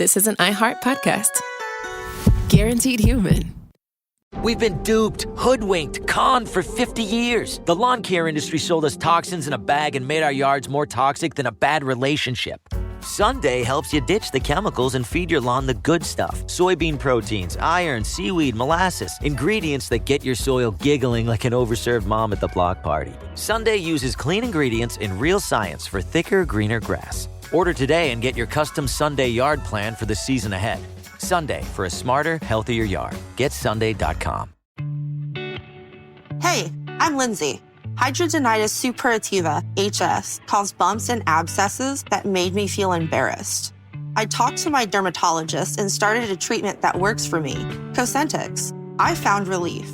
this is an iHeart podcast. Guaranteed human. We've been duped, hoodwinked, conned for 50 years. The lawn care industry sold us toxins in a bag and made our yards more toxic than a bad relationship. Sunday helps you ditch the chemicals and feed your lawn the good stuff. Soybean proteins, iron, seaweed, molasses. Ingredients that get your soil giggling like an overserved mom at the block party. Sunday uses clean ingredients and real science for thicker, greener grass. Order today and get your custom Sunday yard plan for the season ahead. Sunday, for a smarter, healthier yard. GetSunday.com. Hey, I'm Lindsay. Hidradenitis suppurativa, HS, caused bumps and abscesses that made me feel embarrassed. I talked to my dermatologist and started a treatment that works for me, Cosentyx. I found relief.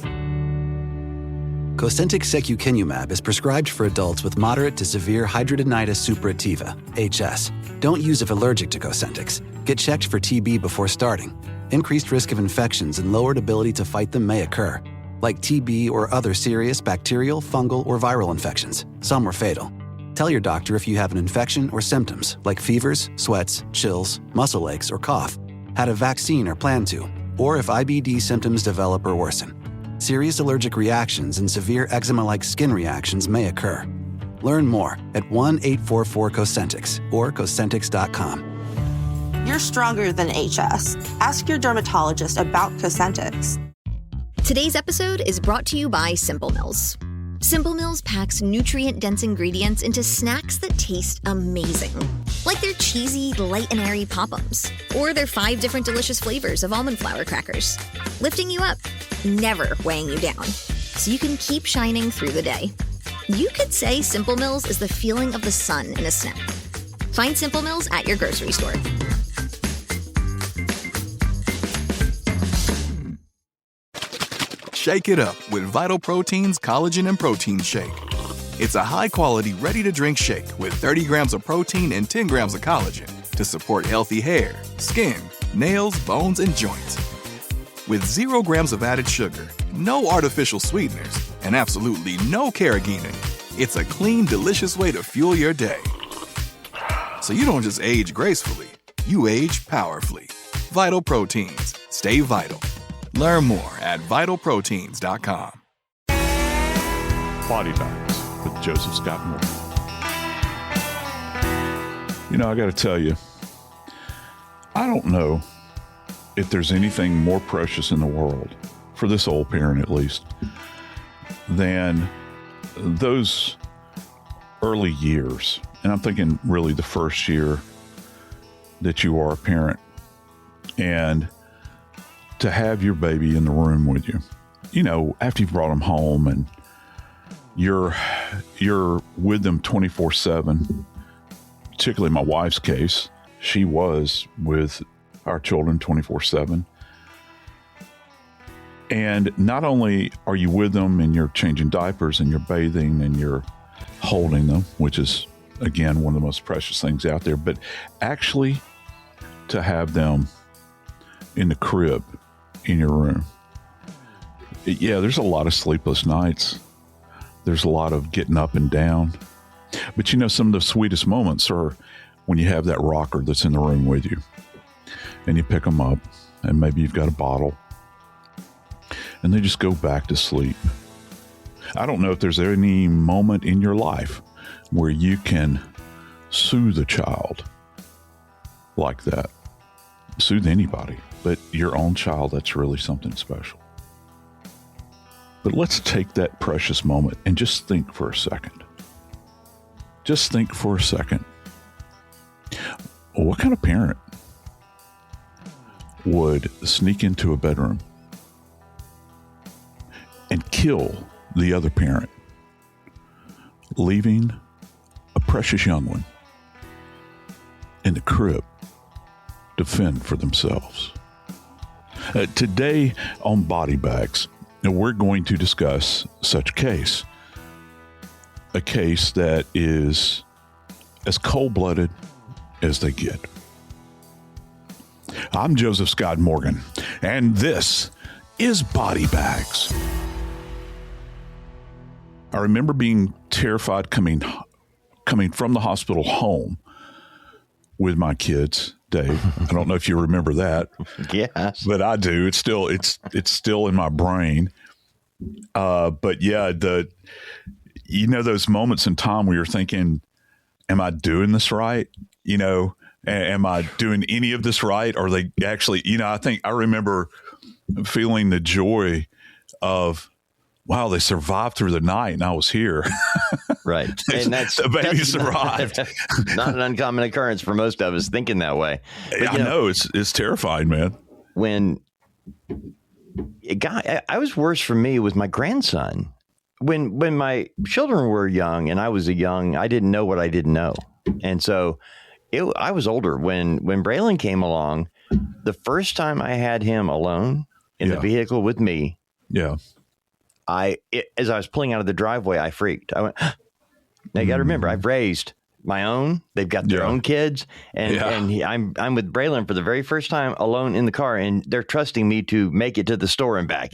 Cosentyx secukinumab is prescribed for adults with moderate to severe hidradenitis suppurativa, HS. Don't use if allergic to Cosentyx. Get checked for TB before starting. Increased risk of infections and lowered ability to fight them may occur, like TB or other serious bacterial, fungal, or viral infections. Some are fatal. Tell your doctor if you have an infection or symptoms like fevers, sweats, chills, muscle aches, or cough, had a vaccine or plan to, or if IBD symptoms develop or worsen. Serious allergic reactions and severe eczema-like skin reactions may occur. Learn more at 1-844-COSENTYX or Cosentyx.com. You're stronger than HS. Ask your dermatologist about Cosentyx. Today's episode is brought to you by Simple Mills. Simple Mills packs nutrient-dense ingredients into snacks that taste amazing. Like their cheesy, light and airy Pop-Ums, or their 5 different delicious flavors of almond flour crackers. Lifting you up, never weighing you down, so you can keep shining through the day. You could say Simple Mills is the feeling of the sun in a snack. Find Simple Mills at your grocery store. Shake it up with Vital Protein's Collagen and Protein Shake. It's a high-quality, ready-to-drink shake with 30 grams of protein and 10 grams of collagen to support healthy hair, skin, nails, bones, and joints. With 0 grams of added sugar, no artificial sweeteners, and absolutely no carrageenan, it's a clean, delicious way to fuel your day. So you don't just age gracefully, you age powerfully. Vital Proteins. Stay vital. Learn more at vitalproteins.com. Body Bags with Joseph Scott Morgan. You know, I got to tell you, I don't know if there's anything more precious in the world, for this old parent at least, than those early years. And I'm thinking really the first year that you are a parent, and to have your baby in the room with you, you know, after you've brought them home and you're with them 24/7, particularly my wife's case, she was with our children 24/7. And not only are you with them and you're changing diapers and you're bathing and you're holding them, which is, again, one of the most precious things out there, but actually to have them in the crib, in your room. Yeah, there's a lot of sleepless nights. There's a lot of getting up and down. But you know, some of the sweetest moments are when you have that rocker that's in the room with you and you pick them up and maybe you've got a bottle and they just go back to sleep. I don't know if there's any moment in your life where you can soothe a child like that. Soothe anybody, but your own child, that's really something special. But let's take that precious moment and just think for a second. Just think for a second. What kind of parent would sneak into a bedroom and kill the other parent, leaving a precious young one in the crib to fend for themselves? Today on Body Bags, we're going to discuss such a case that is as cold-blooded as they get. I'm Joseph Scott Morgan, and this is Body Bags. I remember being terrified coming from the hospital home with my kids, Dave. I don't know if you remember that. Yes. But I do. It's still in my brain. But yeah, those moments in time where you're thinking, am I doing this right? Am I doing any of this right? Or they actually, I remember feeling the joy of, wow, they survived through the night and I was here. Right. And the baby survived. Not an uncommon occurrence for most of us thinking that way. But, I know it's terrifying, man. When I was worse for me with my grandson. When my children were young and I was I didn't know what I didn't know. And so I was older when Braylon came along. The first time I had him alone in the vehicle with me. Yeah. As I was pulling out of the driveway, I freaked. I went, now you got to remember, I've raised my own. They've got their own kids. And I'm with Braylon for the very first time alone in the car, and they're trusting me to make it to the store and back,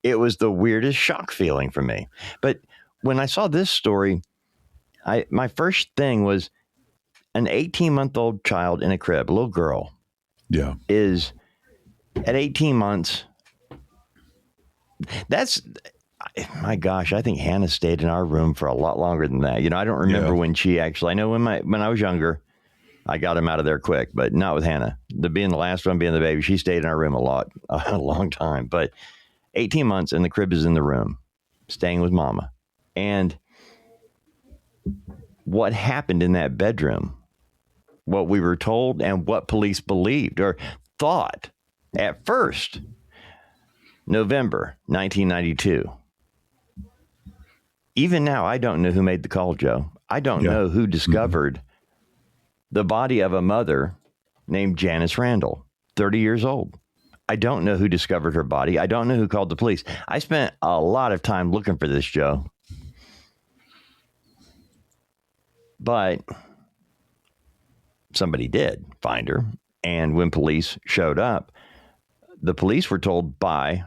It was the weirdest shock feeling for me. But when I saw this story, my first thing was an 18-month-old child in a crib, a little girl, is at 18 months. My gosh, I think Hannah stayed in our room for a lot longer than that. I don't remember when she actually, I know when I was younger, I got him out of there quick, but not with Hannah. Being the last one, being the baby, she stayed in our room a long time. But 18 months and the crib is in the room, staying with mama. And what happened in that bedroom, what we were told and what police believed or thought at first, November 1992. Even now, I don't know who made the call, Joe. I don't know who discovered the body of a mother named Janice Randle, 30 years old. I don't know who discovered her body. I don't know who called the police. I spent a lot of time looking for this, Joe. But somebody did find her. And when police showed up, the police were told by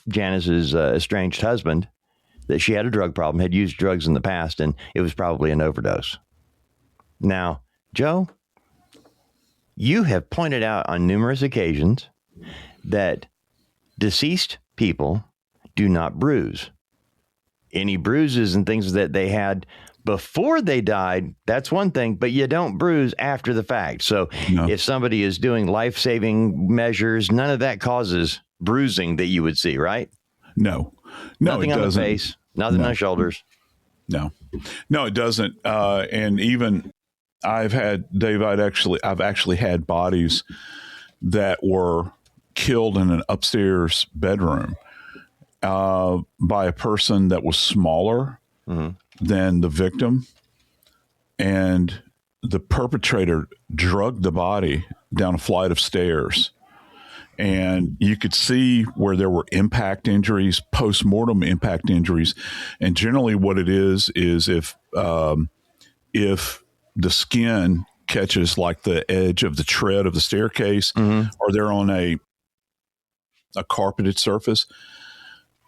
Janice's estranged husband that she had a drug problem, had used drugs in the past, and it was probably an overdose. Now, Joe, you have pointed out on numerous occasions that deceased people do not bruise. Any bruises and things that they had before they died, that's one thing, but you don't bruise after the fact. So if somebody is doing life-saving measures, none of that causes bruising that you would see, right? No, nothing it on doesn't. The face, nothing on the shoulders. No, it doesn't. And even I've actually had bodies that were killed in an upstairs bedroom by a person that was smaller than the victim, and the perpetrator drugged the body down a flight of stairs. And you could see where there were impact injuries, post-mortem impact injuries. And generally what it is if the skin catches like the edge of the tread of the staircase, or they're on a carpeted surface,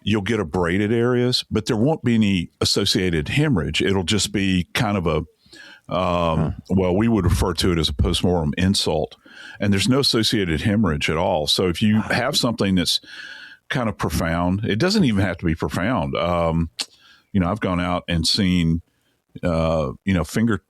you'll get abraded areas, but there won't be any associated hemorrhage. It'll just be kind of a, well, we would refer to it as a postmortem insult, and there's no associated hemorrhage at all. So if you have something that's kind of profound, it doesn't even have to be profound. I've gone out and seen, finger,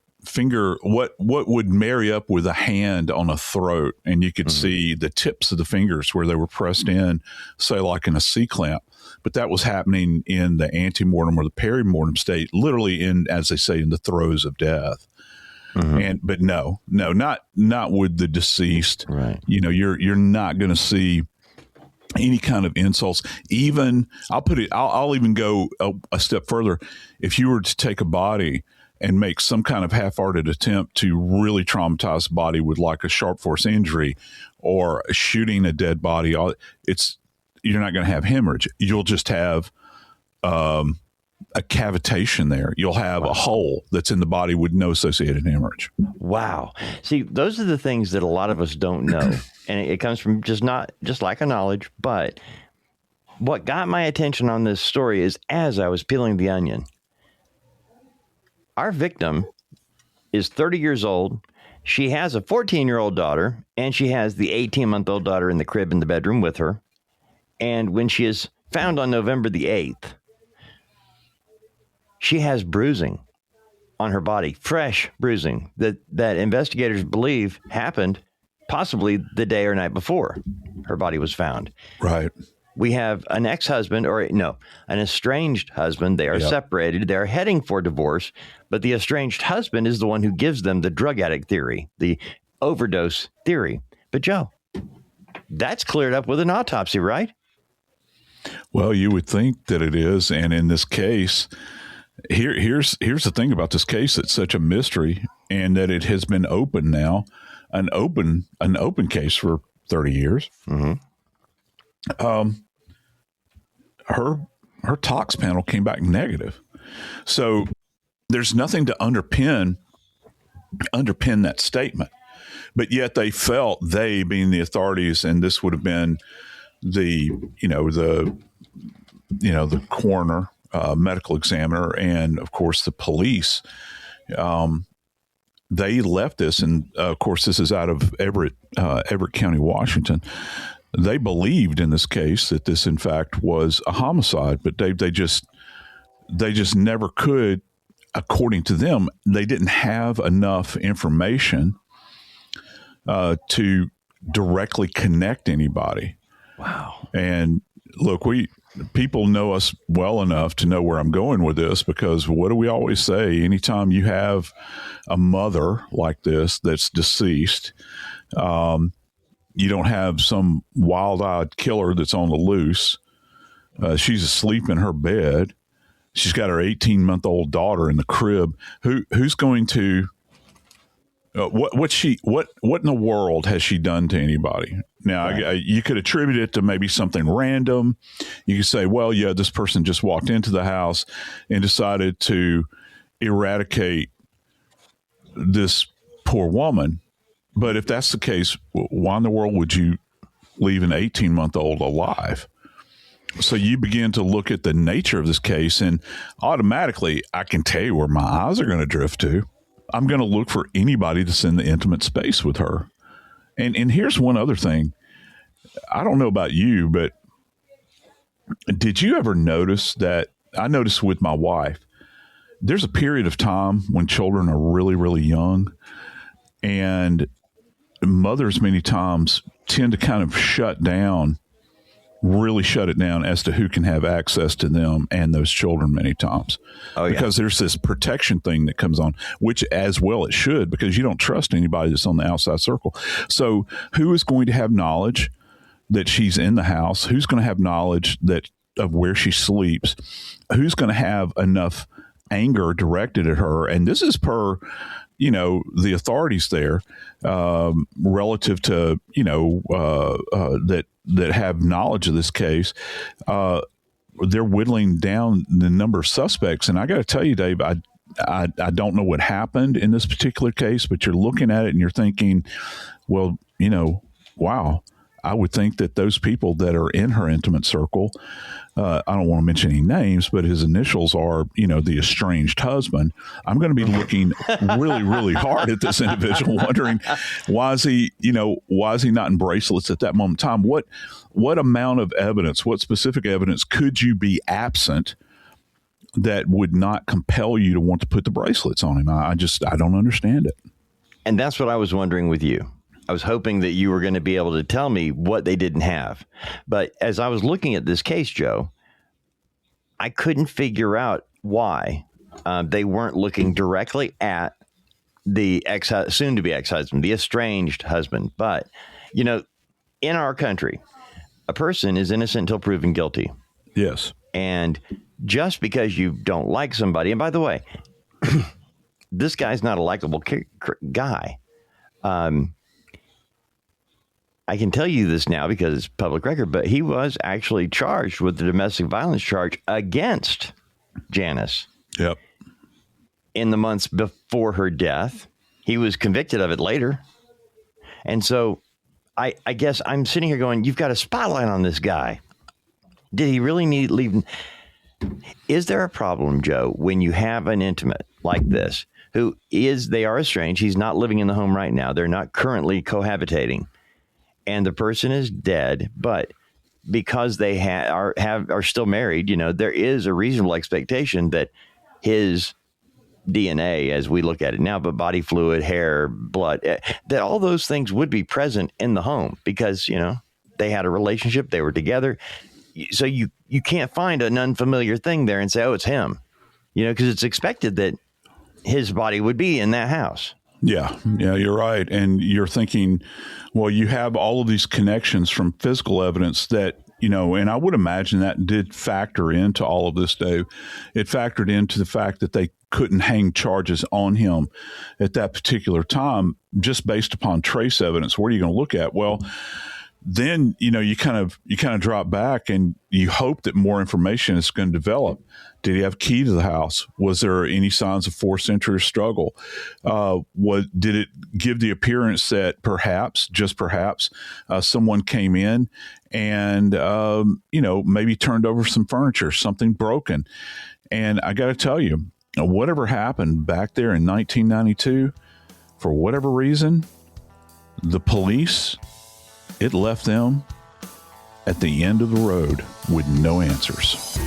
what would marry up with a hand on a throat, and you could see the tips of the fingers where they were pressed in, say like in a C-clamp. But that was happening in the antemortem or the perimortem state, literally in, as they say, in the throes of death. But no, not with the deceased. Right. You're not going to see any kind of insults. Even I'll even go a step further. If you were to take a body and make some kind of half-hearted attempt to really traumatize the body with like a sharp force injury or shooting a dead body, you're not going to have hemorrhage. You'll just have a cavitation there. You'll have a hole that's in the body with no associated hemorrhage. Wow. See, those are the things that a lot of us don't know. And it comes from just lack of knowledge. But what got my attention on this story is as I was peeling the onion, our victim is 30 years old, She has a 14-year-old daughter, and she has the 18-month-old daughter in the crib in the bedroom with her. And when she is found on November the 8th, she has bruising on her body, fresh bruising that investigators believe happened possibly the day or night before her body was found. Right. We have an ex-husband, an estranged husband. They are separated. They're heading for divorce, but the estranged husband is the one who gives them the drug addict theory, the overdose theory. But Joe, that's cleared up with an autopsy, right? Well, you would think that it is. And in this case, here's the thing about this case that's such a mystery, and that it has been open now, an open case for 30 years. Mm-hmm. Her tox panel came back negative. So there's nothing to underpin that statement. But yet they felt, they being the authorities, and this would have been the coroner, medical examiner, and of course the police. They left this, and of course this is out of Everett County, Washington. They believed in this case that this in fact was a homicide, but they just never could, according to them, they didn't have enough information to directly connect anybody. Wow. And look, people know us well enough to know where I'm going with this, because what do we always say? Anytime you have a mother like this that's deceased, you don't have some wild-eyed killer that's on the loose. She's asleep in her bed. She's got her 18-month-old daughter in the crib. Who's going to? What in the world has she done to anybody? Now, right. You could attribute it to maybe something random. You could say, well, yeah, this person just walked into the house and decided to eradicate this poor woman. But if that's the case, why in the world would you leave an 18-month-old alive? So you begin to look at the nature of this case, and automatically I can tell you where my eyes are going to drift to. I'm going to look for anybody that's in the intimate space with her. And here's one other thing. I don't know about you, but did you ever notice that? I noticed with my wife, there's a period of time when children are really, really young, and mothers many times tend to kind of really shut it down as to who can have access to them and those children many times. Oh, yeah. Because there's this protection thing that comes on, which as well it should, because you don't trust anybody that's on the outside circle. So who is going to have knowledge that she's in the house? Who's going to have knowledge of where she sleeps? Who's going to have enough anger directed at her? And this is per the authorities there, relative to, that have knowledge of this case. They're whittling down the number of suspects. And I got to tell you, Dave, I don't know what happened in this particular case, but you're looking at it and you're thinking, well, wow, I would think that those people that are in her intimate circle, I don't want to mention any names, but his initials are, the estranged husband. I'm going to be looking really, really hard at this individual, wondering why is he not in bracelets at that moment in time? What amount of evidence, what specific evidence could you be absent that would not compel you to want to put the bracelets on him? I don't understand it. And that's what I was wondering with you. I was hoping that you were going to be able to tell me what they didn't have. But as I was looking at this case, Joe, I couldn't figure out why they weren't looking directly at the soon-to-be ex-husband, the estranged husband. But, in our country, a person is innocent until proven guilty. Yes. And just because you don't like somebody, and by the way, this guy's not a likable guy. I can tell you this now because it's public record, but he was actually charged with the domestic violence charge against Janice. Yep. In the months before her death. He was convicted of it later. And so I guess I'm sitting here going, you've got a spotlight on this guy. Did he really leave? Is there a problem, Joe, when you have an intimate like this they are estranged. He's not living in the home right now. They're not currently cohabitating. And the person is dead, but because they are still married, there is a reasonable expectation that his DNA, as we look at it now, but body fluid, hair, blood, that all those things would be present in the home because, they had a relationship, they were together. So you can't find an unfamiliar thing there and say, oh, it's him, because it's expected that his body would be in that house. Yeah, you're right. And you're thinking, well, you have all of these connections from physical evidence that, and I would imagine that did factor into all of this, Dave. It factored into the fact that they couldn't hang charges on him at that particular time just based upon trace evidence. What are you going to look at? Well, then, you kind of drop back and you hope that more information is going to develop. Did he have a key to the house? Was there any signs of forced entry or struggle? Did it give the appearance that just perhaps, someone came in and, maybe turned over some furniture, something broken? And I got to tell you, whatever happened back there in 1992, for whatever reason, the police, it left them at the end of the road with no answers.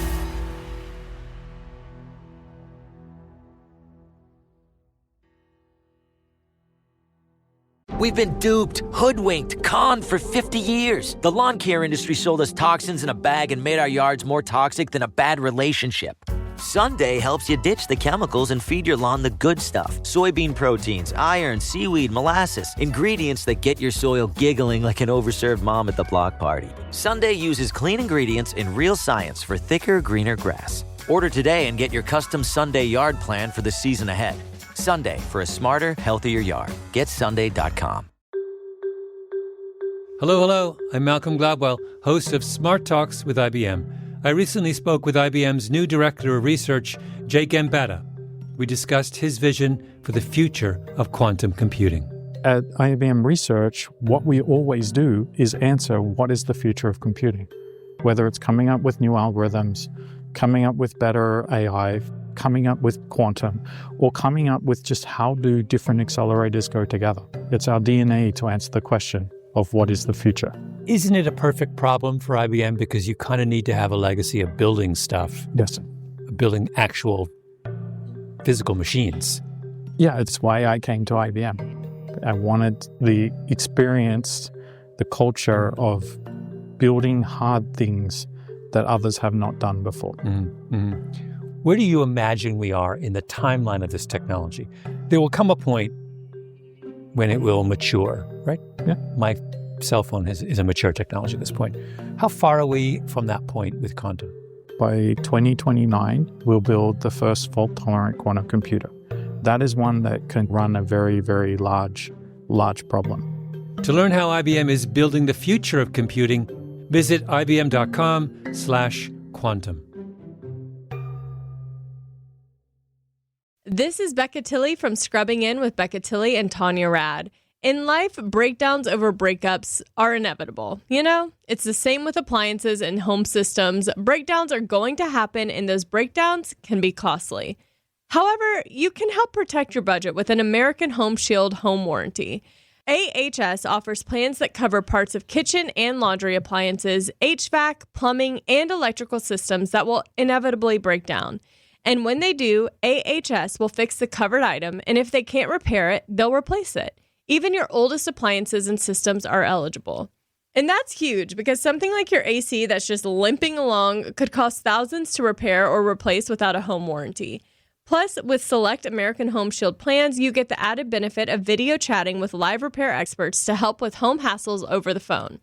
We've been duped, hoodwinked, conned for 50 years. The lawn care industry sold us toxins in a bag and made our yards more toxic than a bad relationship. Sunday helps you ditch the chemicals and feed your lawn the good stuff. Soybean proteins, iron, seaweed, molasses. Ingredients that get your soil giggling like an overserved mom at the block party. Sunday uses clean ingredients and real science for thicker, greener grass. Order today and get your custom Sunday yard plan for the season ahead. Sunday, for a smarter, healthier yard. GetSunday.com. Hello. I'm Malcolm Gladwell, host of Smart Talks with IBM. I recently spoke with IBM's new director of research, Jake Gambetta. We discussed his vision for the future of quantum computing. At IBM Research, what we always do is answer what is the future of computing, whether it's coming up with new algorithms, coming up with better AI, coming up with quantum, or coming up with just how do different accelerators go together. It's our DNA to answer the question of what is the future. Isn't it a perfect problem for IBM because you kind of need to have a legacy of building stuff? Yes. Building actual physical machines. Yeah, it's why I came to IBM. I wanted the experience, the culture of building hard things that others have not done before. Mm-hmm. Where do you imagine we are in the timeline of this technology? There will come a point when it will mature, right? Yeah. My cell phone is a mature technology at this point. How far are we from that point with quantum? By 2029, we'll build the first fault-tolerant quantum computer. That is one that can run a very, very large problem. To learn how IBM is building the future of computing, visit ibm.com/quantum. This is Becca Tilley from Scrubbing In with Becca Tilley and Tanya Rad. In life, breakdowns over breakups are inevitable. It's the same with appliances and home systems. Breakdowns are going to happen, and those breakdowns can be costly. However, you can help protect your budget with an American Home Shield home warranty. AHS offers plans that cover parts of kitchen and laundry appliances, HVAC, plumbing, and electrical systems that will inevitably break down. And when they do, AHS will fix the covered item, and if they can't repair it, they'll replace it. Even your oldest appliances and systems are eligible. And that's huge because something like your AC that's just limping along could cost thousands to repair or replace without a home warranty. Plus, with select American Home Shield plans, you get the added benefit of video chatting with live repair experts to help with home hassles over the phone.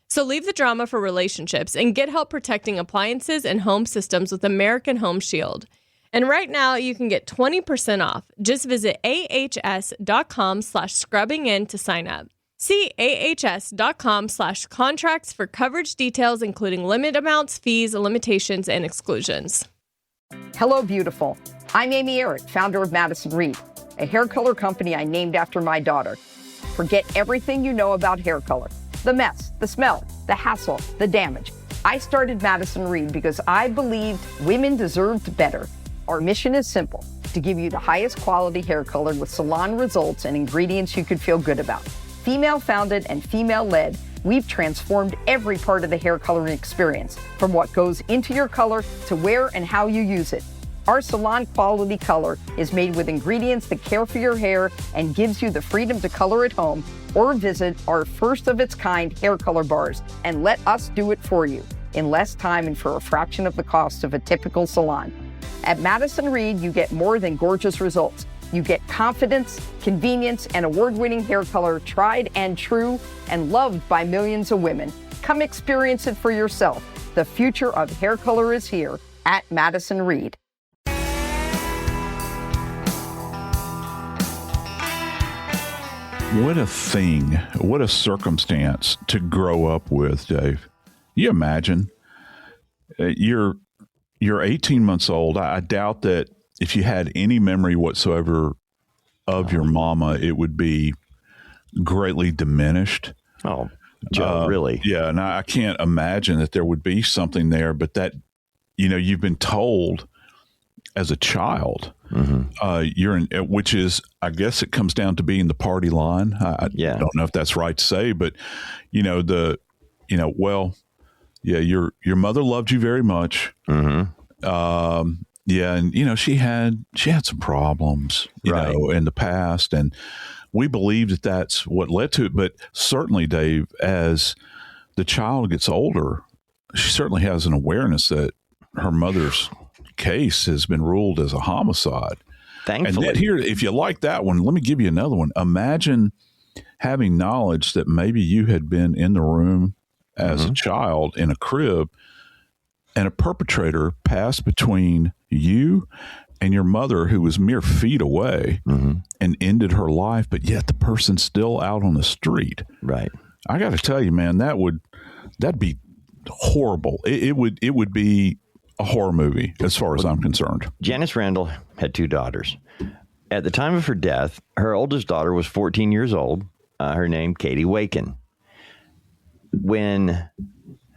So leave the drama for relationships and get help protecting appliances and home systems with American Home Shield. And right now, you can get 20% off. Just visit ahs.com/scrubbingin to sign up. See ahs.com/contracts for coverage details, including limit amounts, fees, limitations, and exclusions. Hello, beautiful. I'm Amy Eric, founder of Madison Reed, a hair color company I named after my daughter. Forget everything you know about hair color. The mess, the smell, the hassle, the damage. I started Madison Reed because I believed women deserved better. Our mission is simple. to give you the highest quality hair color with salon results and ingredients you could feel good about. Female founded and female led, we've transformed every part of the hair coloring experience, from what goes into your color to where and how you use it. Our salon quality color is made with ingredients that care for your hair and gives you the freedom to color at home, or visit our first of its kind hair color bars and let us do it for you in less time and for a fraction of the cost of a typical salon. At Madison Reed, you get more than gorgeous results. You get confidence, convenience, and award-winning hair color tried and true and loved by millions of women. Come experience it for yourself. The future of hair color is here at Madison Reed. What a thing, what a circumstance to grow up with, Dave. You imagine you're 18 months old. I doubt that if you had any memory whatsoever of your mama, it would be greatly diminished. Oh, Joe, really? Yeah. And I can't imagine that there would be something there, but that, you've been told as a child, you're in, which is, I guess it comes down to being the party line. I don't know if that's right to say, but your mother loved you very much. And she had some problems, you know, in the past, and we believe that that's what led to it. But certainly, Dave, as the child gets older, she certainly has an awareness that her mother's case has been ruled as a homicide. Thankfully. And here, if you like that one, let me give you another one. Imagine having knowledge that maybe you had been in the room as a child in a crib, and a perpetrator passed between you and your mother, who was mere feet away, and ended her life, but yet the person's still out on the street. Right. I got to tell you, man, that'd be horrible. It would be a horror movie as far as I'm concerned. Janice Randle had two daughters. At the time of her death, her oldest daughter was 14 years old. Her name, Katie Waken. When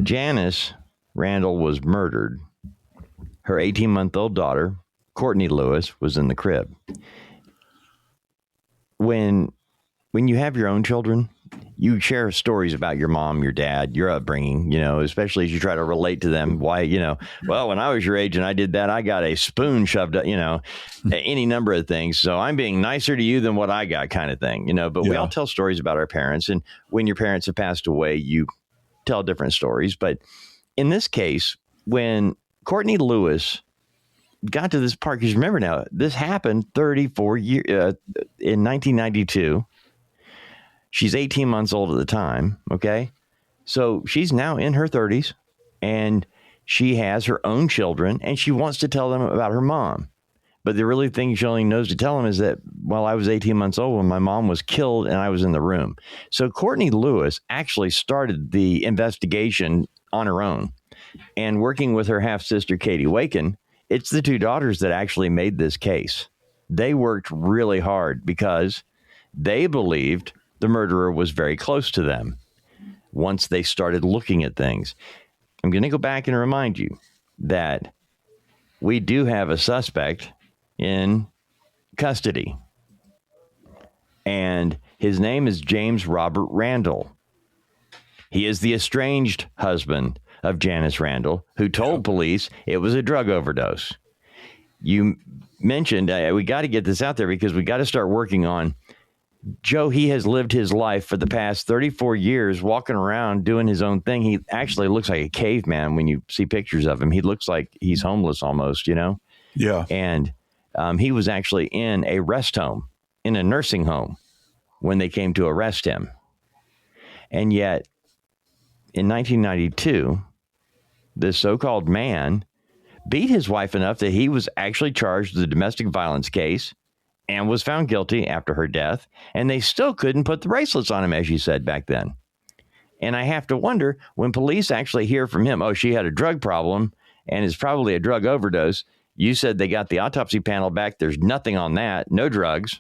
Janice Randle was murdered, her 18-month-old daughter, Kourtney Lewis, was in the crib. When you have your own children, you share stories about your mom, your dad, your upbringing, you know, especially as you try to relate to them. Why, you know, well, when I was your age and I did that, I got a spoon shoved up, you know, any number of things. So I'm being nicer to you than what I got, kind of thing, you know. But we all tell stories about our parents. And when your parents have passed away, you tell different stories. But in this case, when Kourtney Lewis got to this park, because remember now, this happened 34 years in 1992. She's 18 months old at the time, okay? So she's now in her 30s, and she has her own children, and she wants to tell them about her mom. But the really thing she only knows to tell them is that, well, I was 18 months old when my mom was killed, and I was in the room. So Kourtney Lewis actually started the investigation on her own. And working with her half-sister, Katie Waken, it's the two daughters that actually made this case. They worked really hard because they believed the murderer was very close to them once they started looking at things. I'm going to go back and remind you that we do have a suspect in custody, and his name is James Robert Randle. He is the estranged husband of Janice Randle, who told police it was a drug overdose. You mentioned, we got to get this out there because we got to start working on Joe. He has lived his life for the past 34 years, walking around doing his own thing. He actually looks like a caveman when you see pictures of him. He looks like he's homeless almost, you know? Yeah. And he was actually in a rest home, in a nursing home, when they came to arrest him. And yet, in 1992, this so-called man beat his wife enough that he was actually charged with a domestic violence case and was found guilty after her death. And they still couldn't put the bracelets on him, as you said back then. And I have to wonder, when police actually hear from him, oh, she had a drug problem and it's probably a drug overdose. You said they got the autopsy panel back. There's nothing on that, no drugs.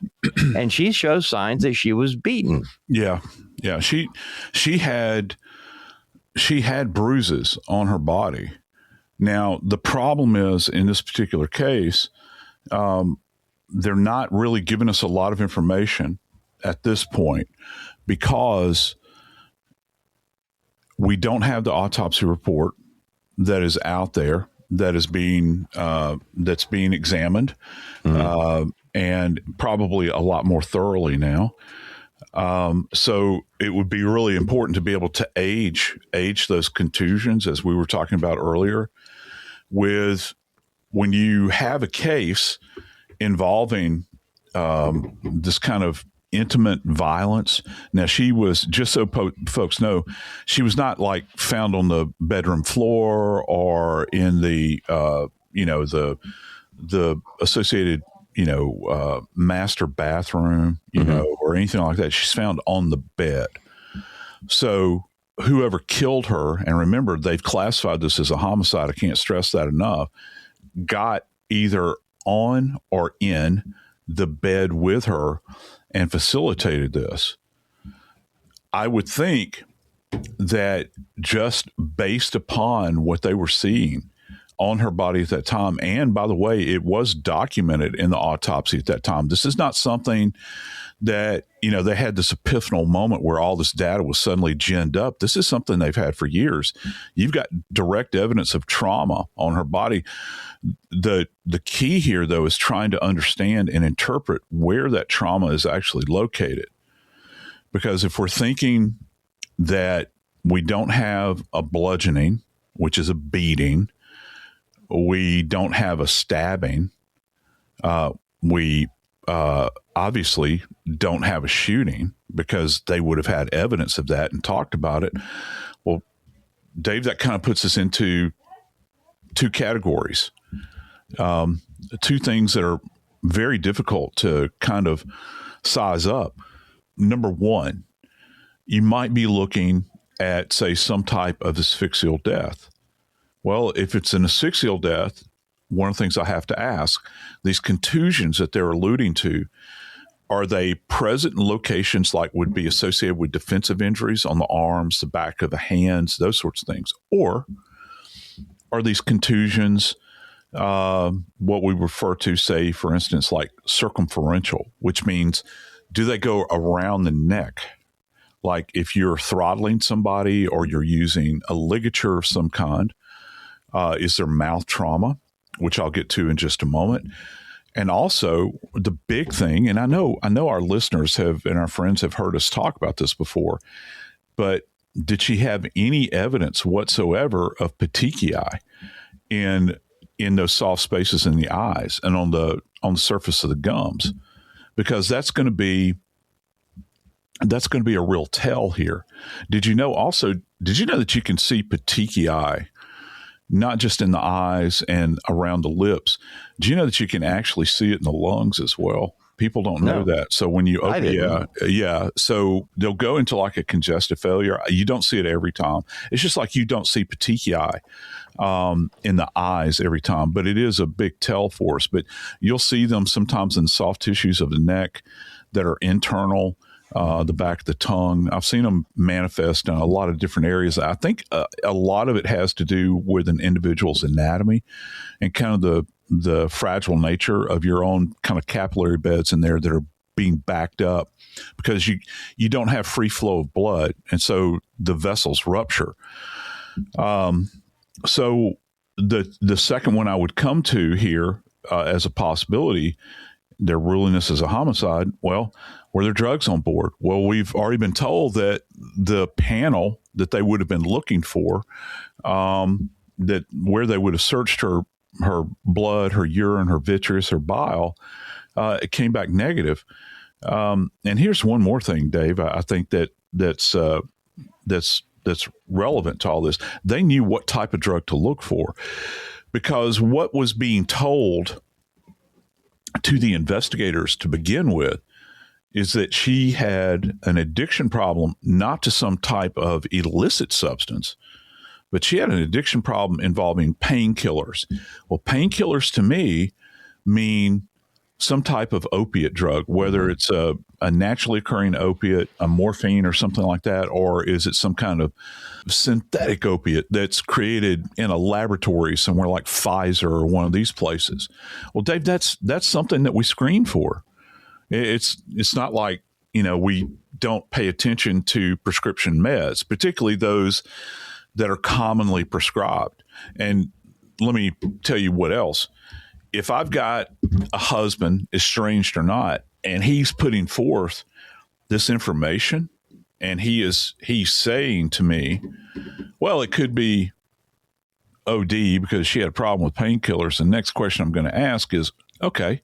And she shows signs that she was beaten. Yeah. Yeah. She had bruises on her body. Now, the problem is, in this particular case, they're not really giving us a lot of information at this point because we don't have the autopsy report that is out there that is being that's being examined, and probably a lot more thoroughly now. So it would be really important to be able to age those contusions, as we were talking about earlier, with when you have a case involving this kind of intimate violence. Now, she was, just so folks know, she was not like found on the bedroom floor or in the associated, master bathroom, or anything like that. She's found on the bed. So whoever killed her, and remember, they've classified this as a homicide, I can't stress that enough, got either on or in the bed with her and facilitated this. I would think that just based upon what they were seeing on her body at that time, and by the way, it was documented in the autopsy at that time. This is not something that, they had this epiphanal moment where all this data was suddenly ginned up. This is something they've had for years. You've got direct evidence of trauma on her body. The key here, though, is trying to understand and interpret where that trauma is actually located. Because if we're thinking that we don't have a bludgeoning, which is a beating, we don't have a stabbing, we obviously don't have a shooting, because they would have had evidence of that and talked about it. Well, Dave, that kind of puts us into two categories. Two things that are very difficult to kind of size up. Number one, you might be looking at, say, some type of asphyxial death. Well, if it's an asphyxial death, one of the things I have to ask, these contusions that they're alluding to, are they present in locations like would be associated with defensive injuries on the arms, the back of the hands, those sorts of things? Or are these contusions what we refer to, say, for instance, like circumferential, which means do they go around the neck? Like if you're throttling somebody or you're using a ligature of some kind, is there mouth trauma, which I'll get to in just a moment. And also the big thing, and I know our listeners have and our friends have heard us talk about this before, but did she have any evidence whatsoever of petechiae in those soft spaces in the eyes and on the surface of the gums? Because that's going to be a real tell here. Did you know that you can see petechiae not just in the eyes and around the lips? Do you know that you can actually see it in the lungs as well? People don't know that. So when you open, so they'll go into like a congestive failure. You don't see it every time. It's just like you don't see petechiae in the eyes every time, but it is a big tell for us. But you'll see them sometimes in soft tissues of the neck that are internal, the back of the tongue. I've seen them manifest in a lot of different areas. I think a lot of it has to do with an individual's anatomy and kind of the fragile nature of your own kind of capillary beds in there that are being backed up because you don't have free flow of blood. And so the vessels rupture. So the second one I would come to here as a possibility, they're ruling this as a homicide. Well, were there drugs on board? Well, we've already been told that the panel that they would have been looking for, that where they would have searched her blood, her urine, her vitreous, her bile, it came back negative. And here's one more thing, Dave. I think that's relevant to all this. They knew what type of drug to look for, because what was being told to the investigators to begin with is that she had an addiction problem, not to some type of illicit substance, but she had an addiction problem involving painkillers. Well, painkillers to me mean some type of opiate drug, whether it's a a naturally occurring opiate, a morphine or something like that, or is it some kind of synthetic opiate that's created in a laboratory somewhere like Pfizer or one of these places? Well, Dave, that's something that we screen for. It's not like, we don't pay attention to prescription meds, particularly those that are commonly prescribed. And let me tell you what else. If I've got a husband, estranged or not, and he's putting forth this information and he's saying to me, well, it could be OD because she had a problem with painkillers. The next question I'm going to ask is, okay,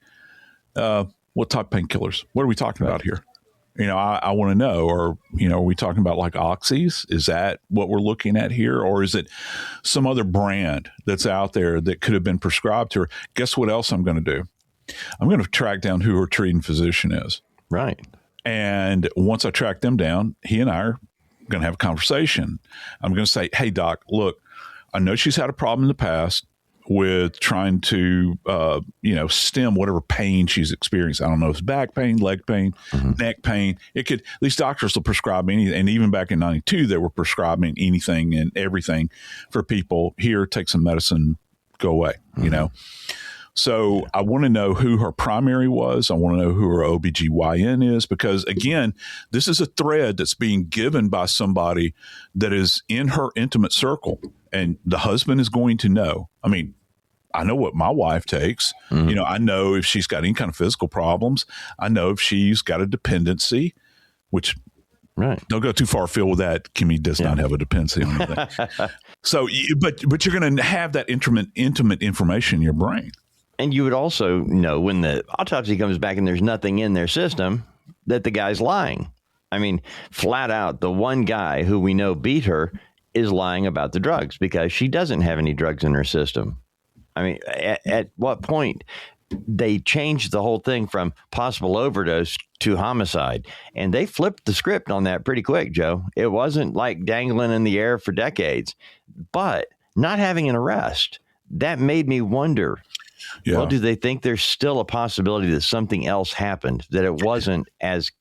what type of painkillers? What are we talking about here? I want to know, or, are we talking about like oxys? Is that what we're looking at here? Or is it some other brand that's out there that could have been prescribed to her? Guess what else I'm going to do? I'm going to track down who her treating physician is. Right. And once I track them down, he and I are going to have a conversation. I'm going to say, hey, doc, look, I know she's had a problem in the past with trying to, stem whatever pain she's experienced. I don't know if it's back pain, leg pain, neck pain. These doctors will prescribe anything. And even back in 92, they were prescribing anything and everything for people. Here, take some medicine, go away, So I want to know who her primary was. I want to know who her OBGYN is, because again, this is a thread that's being given by somebody that is in her intimate circle, and the husband is going to know. I mean, I know what my wife takes. I know if she's got any kind of physical problems. I know if she's got a dependency, which don't go too far afield with that. Kimmy does not have a dependency on anything. So, but you're going to have that intimate information in your brain. And you would also know when the autopsy comes back and there's nothing in their system that the guy's lying. I mean, flat out, the one guy who we know beat her is lying about the drugs because she doesn't have any drugs in her system. I mean, at what point they changed the whole thing from possible overdose to homicide? And they flipped the script on that pretty quick, Joe. It wasn't like dangling in the air for decades, but not having an arrest. That made me wonder. Yeah. Well, do they think there's still a possibility that something else happened, that it wasn't as,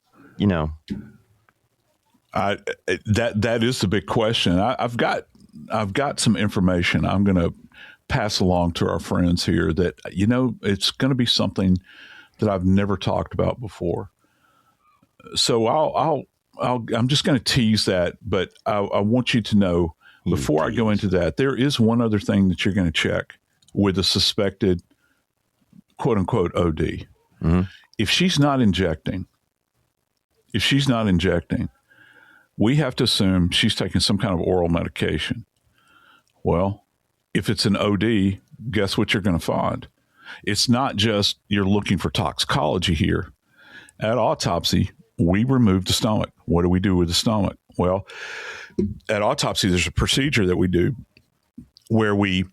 that is the big question. I've got some information I'm going to pass along to our friends here that, it's going to be something that I've never talked about before. So I'm just going to tease that, but I want you to know before I go into that, there is one other thing that you're going to check with a suspected quote unquote OD. If she's not injecting, we have to assume she's taking some kind of oral medication. Well, if it's an OD, guess what you're going to find? It's not just you're looking for toxicology here. At autopsy, we remove the stomach. What do we do with the stomach? Well, at autopsy, there's a procedure that we do where we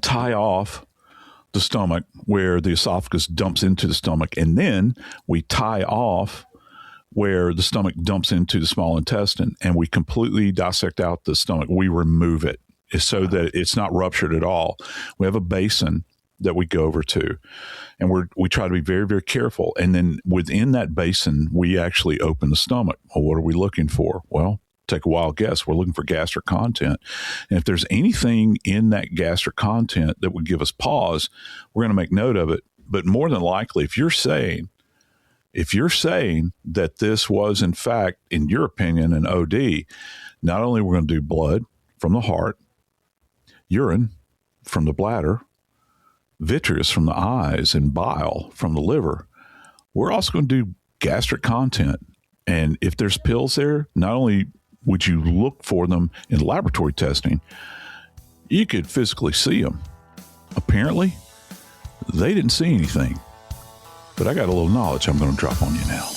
tie off the stomach where the esophagus dumps into the stomach, and then we tie off where the stomach dumps into the small intestine, and we completely dissect out the stomach. We remove it so that it's not ruptured at all. We have a basin that we go over to, and we try to be very, very careful. And then within that basin, we actually open the stomach. Well, what are we looking for? Well, take a wild guess. We're looking for gastric content. And if there's anything in that gastric content that would give us pause, we're going to make note of it. But more than likely, if you're saying that this was, in fact, in your opinion, an OD, not only we're going to do blood from the heart, urine from the bladder, vitreous from the eyes, and bile from the liver, we're also going to do gastric content. And if there's pills there, not only would you look for them in laboratory testing, you could physically see them. Apparently, they didn't see anything. But I got a little knowledge I'm going to drop on you now.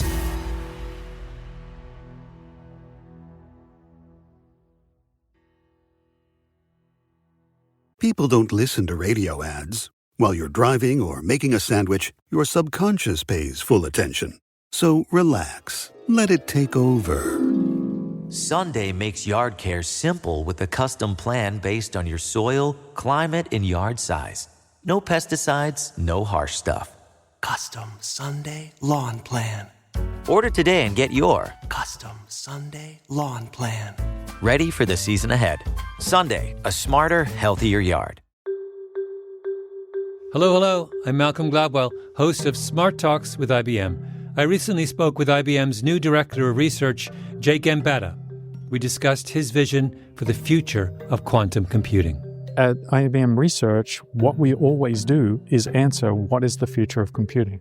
People don't listen to radio ads. While you're driving or making a sandwich, your subconscious pays full attention. So relax. Let it take over. Sunday makes yard care simple with a custom plan based on your soil, climate, and yard size. No pesticides, no harsh stuff. Custom Sunday lawn plan. Order today and get your Custom Sunday lawn plan. ready for the season ahead. Sunday, a smarter, healthier yard. Hello. I'm Malcolm Gladwell, host of Smart Talks with IBM. I recently spoke with IBM's new director of research, Jake Gambetta. We discussed his vision for the future of quantum computing. At IBM Research, what we always do is answer what is the future of computing.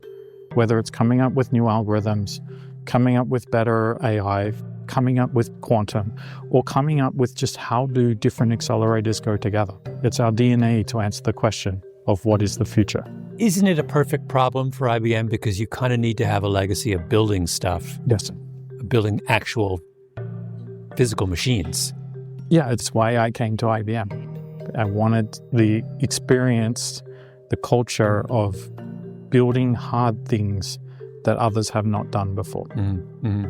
Whether it's coming up with new algorithms, coming up with better AI, coming up with quantum, or coming up with just how do different accelerators go together. It's our DNA to answer the question of what is the future. Isn't it a perfect problem for IBM because you kind of need to have a legacy of building stuff? Yes. Building actual physical machines. Yeah, it's why I came to IBM. I wanted the experience, the culture of building hard things that others have not done before. Mm-hmm.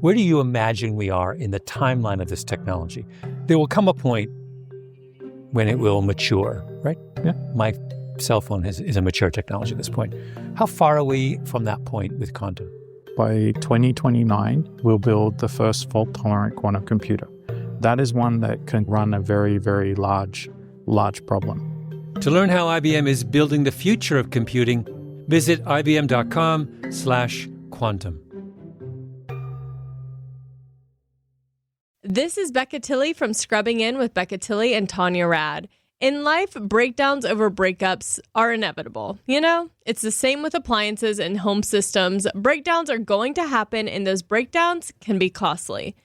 Where do you imagine we are in the timeline of this technology? There will come a point when it will mature, right? Yeah. My cell phone is a mature technology at this point. How far are we from that point with quantum? By 2029, we'll build the first fault-tolerant quantum computer. That is one that can run a very, very large problem. To learn how IBM is building the future of computing, visit ibm.com/quantum. This is Becca Tilley from Scrubbing In with Becca Tilley and Tanya Rad. In life, breakdowns over breakups are inevitable. You know, it's the same with appliances and home systems. Breakdowns are going to happen, and those breakdowns can be costly.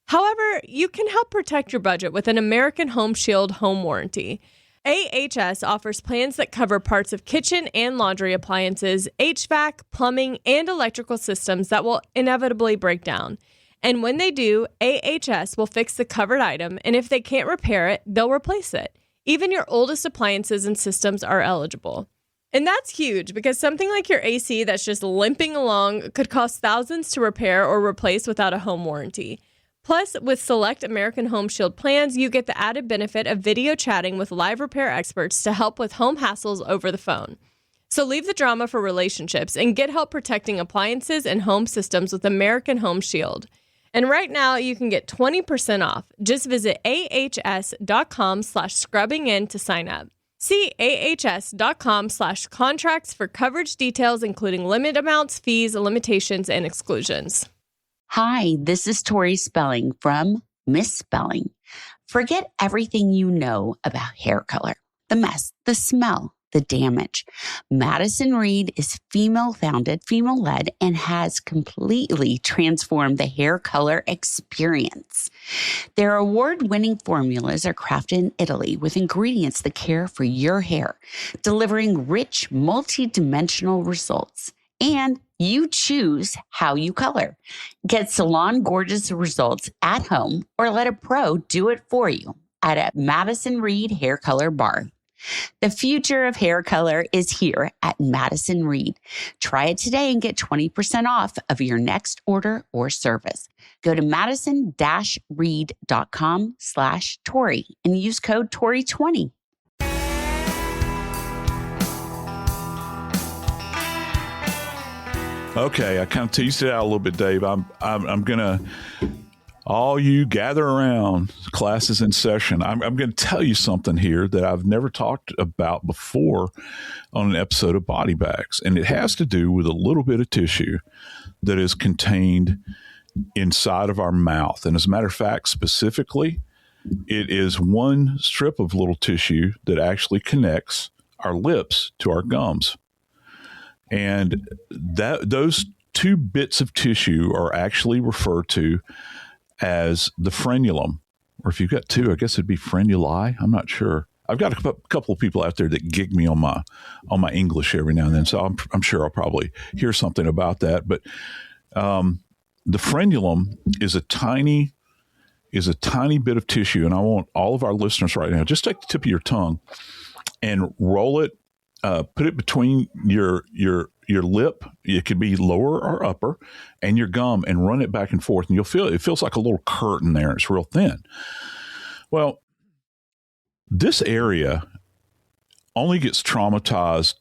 However, you can help protect your budget with an American Home Shield home warranty. AHS offers plans that cover parts of kitchen and laundry appliances, HVAC, plumbing, and electrical systems that will inevitably break down. And when they do, AHS will fix the covered item, and if they can't repair it, they'll replace it. Even your oldest appliances and systems are eligible. And that's huge because something like your AC that's just limping along could cost thousands to repair or replace without a home warranty. Plus, with select American Home Shield plans, you get the added benefit of video chatting with live repair experts to help with home hassles over the phone. So leave the drama for relationships and get help protecting appliances and home systems with American Home Shield. And right now, you can get 20% off. Just visit ahs.com/scrubbingin to sign up. See ahs.com/contracts for coverage details, including limit amounts, fees, limitations, and exclusions. Hi, this is Tori Spelling from Misspelling. Forget everything you know about hair color, the mess, the smell, the damage. Madison Reed is female-founded, female-led, and has completely transformed the hair color experience. Their award-winning formulas are crafted in Italy with ingredients that care for your hair, delivering rich, multi-dimensional results. And you choose how you color. Get salon gorgeous results at home or let a pro do it for you at a Madison Reed Hair Color Bar. The future of hair color is here at Madison Reed. Try it today and get 20% off of your next order or service. Go to madison-reed.com/Tori and use code Tori20. Okay, I kind of teased it out a little bit, Dave. I'm gonna, all you gather around, class is in session. I'm going to tell you something here that I've never talked about before on an episode of Body Bags, and it has to do with a little bit of tissue that is contained inside of our mouth. And as a matter of fact, specifically, it is one strip of little tissue that actually connects our lips to our gums. And those two bits of tissue are actually referred to as the frenulum, or if you've got two, I guess it'd be frenuli. I'm not sure. I've got a couple of people out there that gig me on my English every now and then, so I'm sure I'll probably hear something about that. But the frenulum is a tiny bit of tissue, and I want all of our listeners right now, just take the tip of your tongue and roll it. Put it between your lip, it could be lower or upper, and your gum, and run it back and forth, and you'll feel it feels like a little curtain there. It's real thin. Well, this area only gets traumatized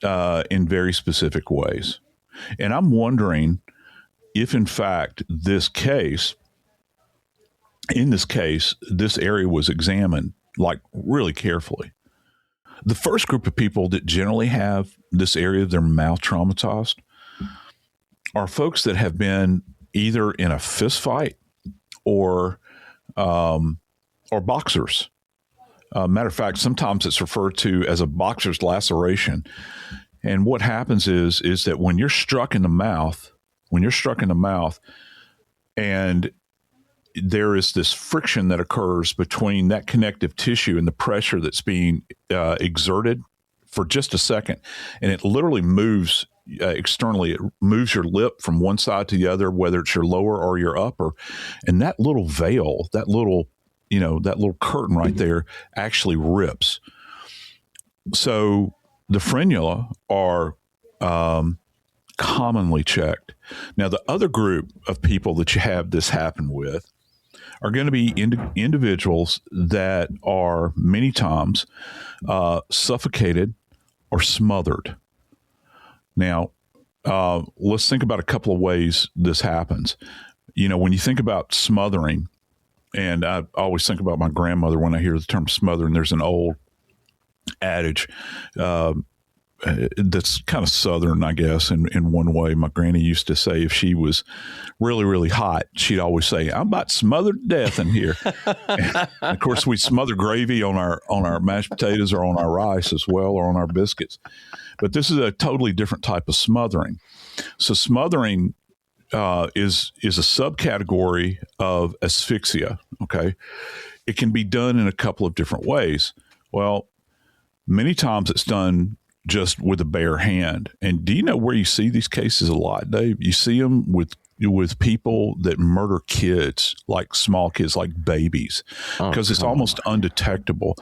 in very specific ways. And I'm wondering if, in fact, in this case, this area was examined like really carefully. The first group of people that generally have this area of their mouth traumatized are folks that have been either in a fist fight or boxers. Matter of fact, sometimes it's referred to as a boxer's laceration. And what happens is that when you're struck in the mouth, and there is this friction that occurs between that connective tissue and the pressure that's being exerted for just a second, and it literally moves externally. It moves your lip from one side to the other, whether it's your lower or your upper, and that little veil, that little curtain right there actually rips. So the frenula are commonly checked. Now, the other group of people that you have this happen with are going to be individuals that are many times suffocated or smothered. Now, let's think about a couple of ways this happens. When you think about smothering, and I always think about my grandmother when I hear the term smothering. There's an old adage that's kind of Southern, I guess, in one way. My granny used to say if she was really, really hot, she'd always say, "I'm about smothered to death in here." And of course, we smother gravy on our mashed potatoes or on our rice as well, or on our biscuits. But this is a totally different type of smothering. So smothering is a subcategory of asphyxia, okay? It can be done in a couple of different ways. Well, many times it's done just with a bare hand. And do you know where you see these cases a lot, Dave? You see them with people that murder kids, like small kids, like babies, because it's almost undetectable.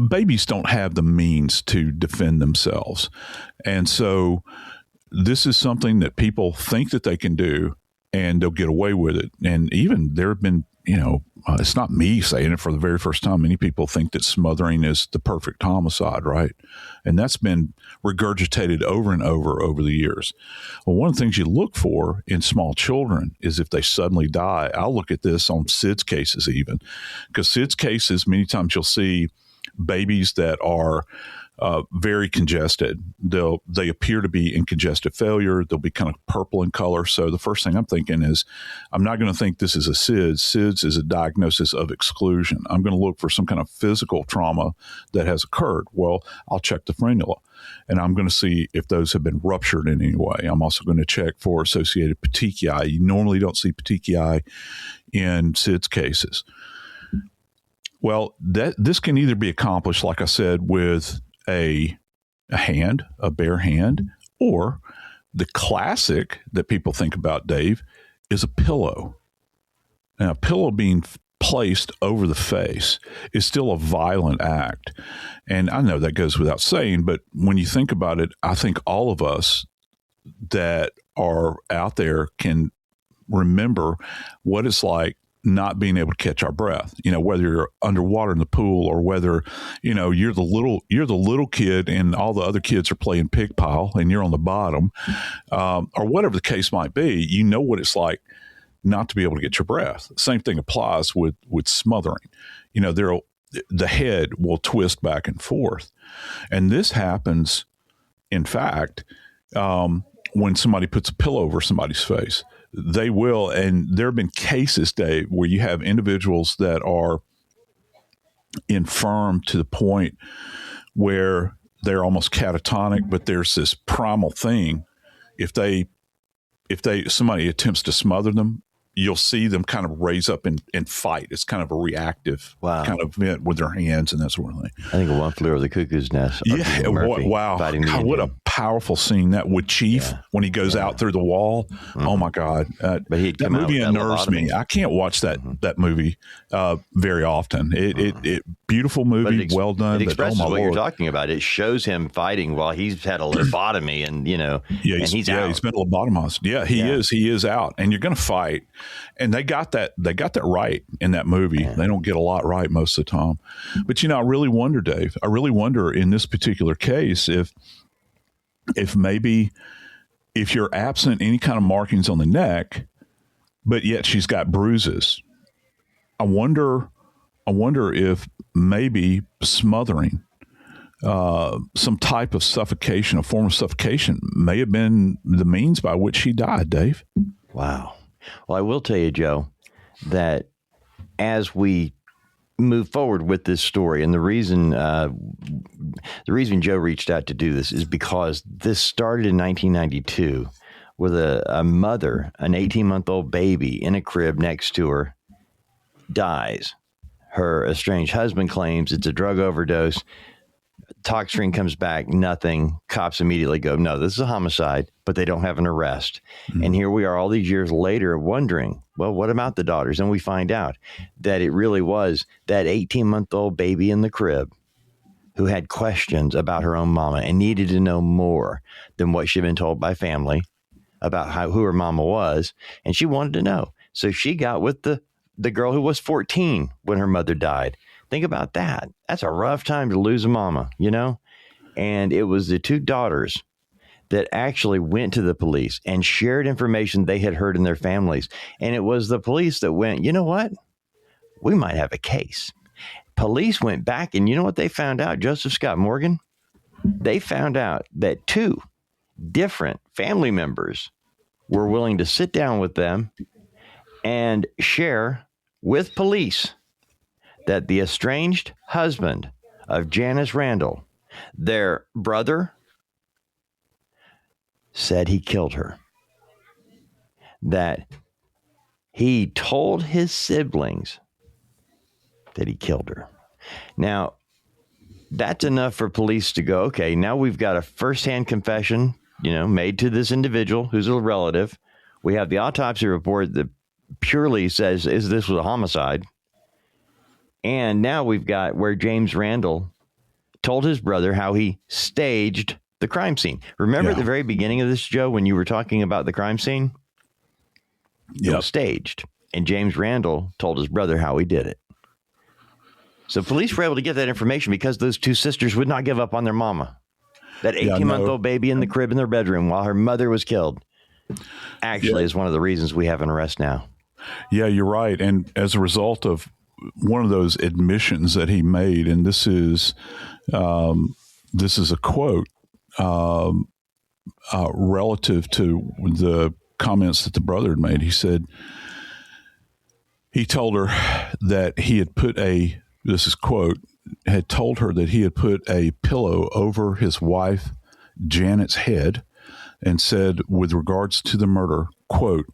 Babies don't have the means to defend themselves. And so this is something that people think that they can do, and they'll get away with it. And even there have been, it's not me saying it for the very first time. Many people think that smothering is the perfect homicide, right? And that's been regurgitated over and over the years. Well, one of the things you look for in small children is if they suddenly die. I'll look at this on SIDS cases even, because SIDS cases, many times you'll see babies that are very congested. They appear to be in congestive failure. They'll be kind of purple in color. So the first thing I'm thinking is, I'm not going to think this is a SIDS. SIDS is a diagnosis of exclusion. I'm going to look for some kind of physical trauma that has occurred. Well, I'll check the frenula, and I'm going to see if those have been ruptured in any way. I'm also going to check for associated petechiae. You normally don't see petechiae in SIDS cases. Well, this can either be accomplished, like I said, with a bare hand, or the classic that people think about, Dave, is a pillow. Now, a pillow being placed over the face is still a violent act. And I know that goes without saying, but when you think about it, I think all of us that are out there can remember what it's like not being able to catch our breath, whether you're underwater in the pool, or whether, you're the little kid and all the other kids are playing pig pile and you're on the bottom, or whatever the case might be. What it's like not to be able to get your breath. Same thing applies with smothering. The head will twist back and forth. And this happens, in fact, when somebody puts a pillow over somebody's face. They will, and there have been cases, Dave, where you have individuals that are infirm to the point where they're almost catatonic, but there's this primal thing. If somebody attempts to smother them, you'll see them kind of raise up and fight. It's kind of a reactive kind of event with their hands and that sort of thing. I think One Flew Over the Cuckoo's Nest. Yeah, wow. God, what a powerful scene that with Chief when he goes out through the wall. Mm-hmm. Oh my God. But that movie unnerves me. I can't watch that movie very often. It beautiful movie, well done. It expresses what you're talking about. It shows him fighting while he's had a lobotomy and, he's out. He's been lobotomized. Yeah, he is out, and you're going to fight. And they got that right in that movie. Yeah. They don't get a lot right most of the time. But, I really wonder, Dave, in this particular case, if if you're absent any kind of markings on the neck, but yet she's got bruises. I wonder if maybe smothering, some type of suffocation, a form of suffocation, may have been the means by which she died, Dave. Wow. Well, I will tell you, Joe, that as we move forward with this story, and the reason Joe reached out to do this is because this started in 1992 with a mother, an 18-month-old baby in a crib next to her, dies. Her estranged husband claims it's a drug overdose. Talk screen comes back, nothing. Cops immediately go, no, this is a homicide, but they don't have an arrest. Mm-hmm. And here we are all these years later wondering, well, what about the daughters? And we find out that it really was that 18-month-old baby in the crib who had questions about her own mama and needed to know more than what she'd been told by family about who her mama was. And she wanted to know. So she got with the girl who was 14 when her mother died. Think about that. That's a rough time to lose a mama, you know? And it was the two daughters that actually went to the police and shared information they had heard in their families. And it was the police that went, you know what? We might have a case. Police went back and you know what they found out, Joseph Scott Morgan? They found out that two different family members were willing to sit down with them and share with police that the estranged husband of Janice Randle, their brother, said he killed her. That he told his siblings that he killed her. Now, that's enough for police to go, okay, now we've got a firsthand confession, made to this individual who's a relative. We have the autopsy report that purely says this was a homicide. And now we've got where James Randle told his brother how he staged the crime scene. Remember at the very beginning of this, Joe, when you were talking about the crime scene? It was staged. And James Randle told his brother how he did it. So police were able to get that information because those two sisters would not give up on their mama. That 18-month-old baby in the crib in their bedroom while her mother was killed actually is one of the reasons we have an arrest now. Yeah, you're right. And as a result of one of those admissions that he made, and this is a quote relative to the comments that the brother had made. He said he told her that he had put had told her that he had put a pillow over his wife Janet's head and said, with regards to the murder, quote,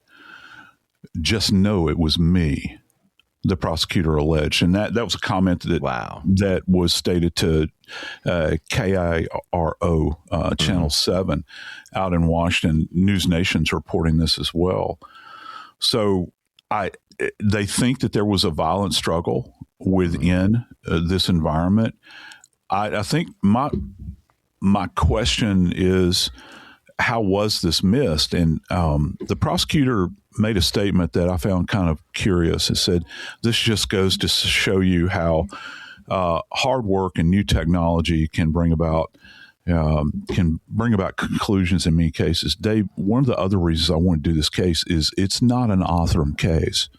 "Just know it was me," the prosecutor alleged. And that was a comment that was stated to KIRO, Channel 7 out in Washington. News Nation's reporting this as well. So they think that there was a violent struggle within this environment. I think my question is, how was this missed? And the prosecutor made a statement that I found kind of curious. It said, "This just goes to show you how hard work and new technology can bring about conclusions in many cases." Dave, one of the other reasons I want to do this case is it's not an Othram case.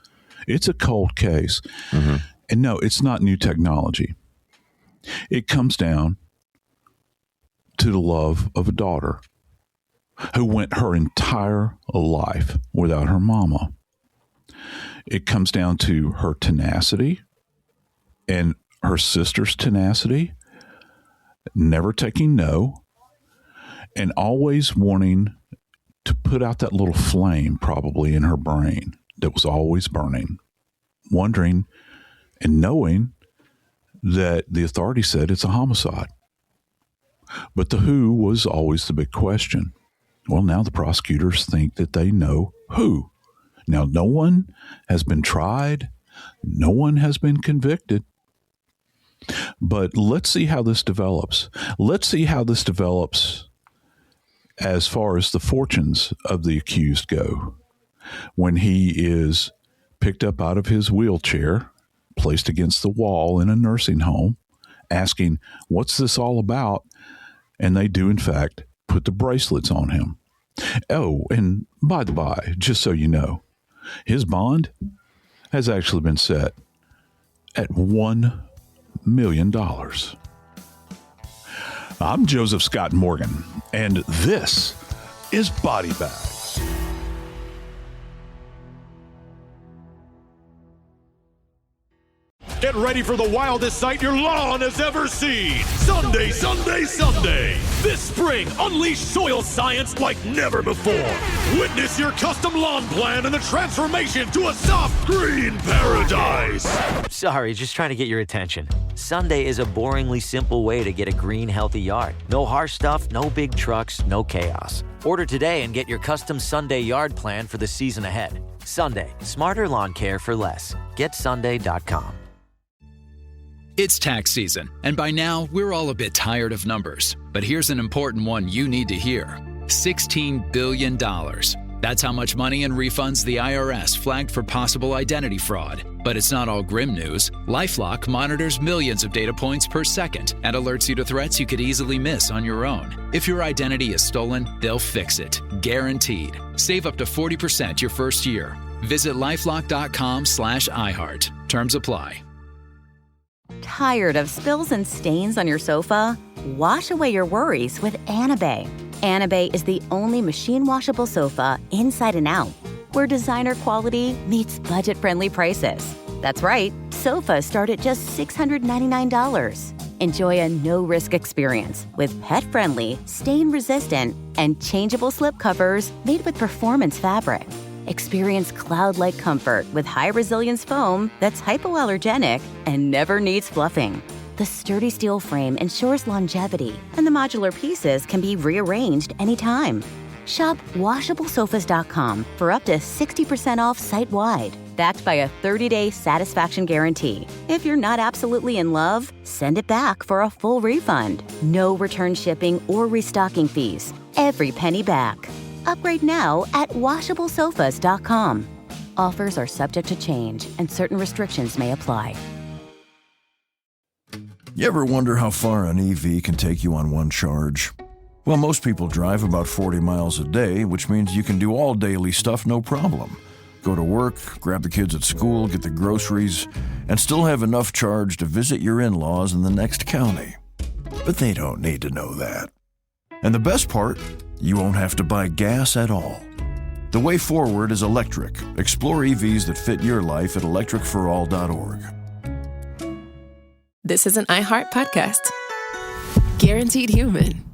It's a cold case. Mm-hmm. And no, it's not new technology. It comes down to the love of a daughter who went her entire life without her mama. It comes down to her tenacity and her sister's tenacity, never taking no, and always wanting to put out that little flame probably in her brain that was always burning, wondering and knowing that the authority said it's a homicide. But the who was always the big question. Well, now the prosecutors think that they know who. Now, no one has been tried. No one has been convicted. But let's see how this develops. Let's see how this develops as far as the fortunes of the accused go. When he is picked up out of his wheelchair, placed against the wall in a nursing home, asking, "What's this all about?" And they do, in fact, put the bracelets on him. Oh, and by the by, just so you know, his bond has actually been set at $1 million. I'm Joseph Scott Morgan, and this is Body Bags. Get ready for the wildest sight your lawn has ever seen. Sunday, Sunday, Sunday. This spring, unleash soil science like never before. Witness your custom lawn plan and the transformation to a soft green paradise. Sorry, just trying to get your attention. Sunday is a boringly simple way to get a green, healthy yard. No harsh stuff, no big trucks, no chaos. Order today and get your custom Sunday yard plan for the season ahead. Sunday, smarter lawn care for less. GetSunday.com. It's tax season, and by now, we're all a bit tired of numbers. But here's an important one you need to hear. $16 billion. That's how much money in refunds the IRS flagged for possible identity fraud. But it's not all grim news. LifeLock monitors millions of data points per second and alerts you to threats you could easily miss on your own. If your identity is stolen, they'll fix it. Guaranteed. Save up to 40% your first year. Visit lifelock.com/iHeart. Terms apply. Tired of spills and stains on your sofa? Wash away your worries with Anabay. Anabay is the only machine washable sofa inside and out, where designer quality meets budget-friendly prices. That's right, sofas start at just $699. Enjoy a no-risk experience with pet-friendly, stain-resistant, and changeable slip covers made with performance fabric. Experience cloud-like comfort with high-resilience foam that's hypoallergenic and never needs fluffing. The sturdy steel frame ensures longevity, and the modular pieces can be rearranged anytime. Shop WashableSofas.com for up to 60% off site-wide, backed by a 30-day satisfaction guarantee. If you're not absolutely in love, send it back for a full refund. No return shipping or restocking fees. Every penny back. Upgrade now at WashableSofas.com. Offers are subject to change, and certain restrictions may apply. You ever wonder how far an EV can take you on one charge? Well, most people drive about 40 miles a day, which means you can do all daily stuff no problem. Go to work, grab the kids at school, get the groceries, and still have enough charge to visit your in-laws in the next county. But they don't need to know that. And the best part, you won't have to buy gas at all. The way forward is electric. Explore EVs that fit your life at electricforall.org. This is an iHeart podcast. Guaranteed human.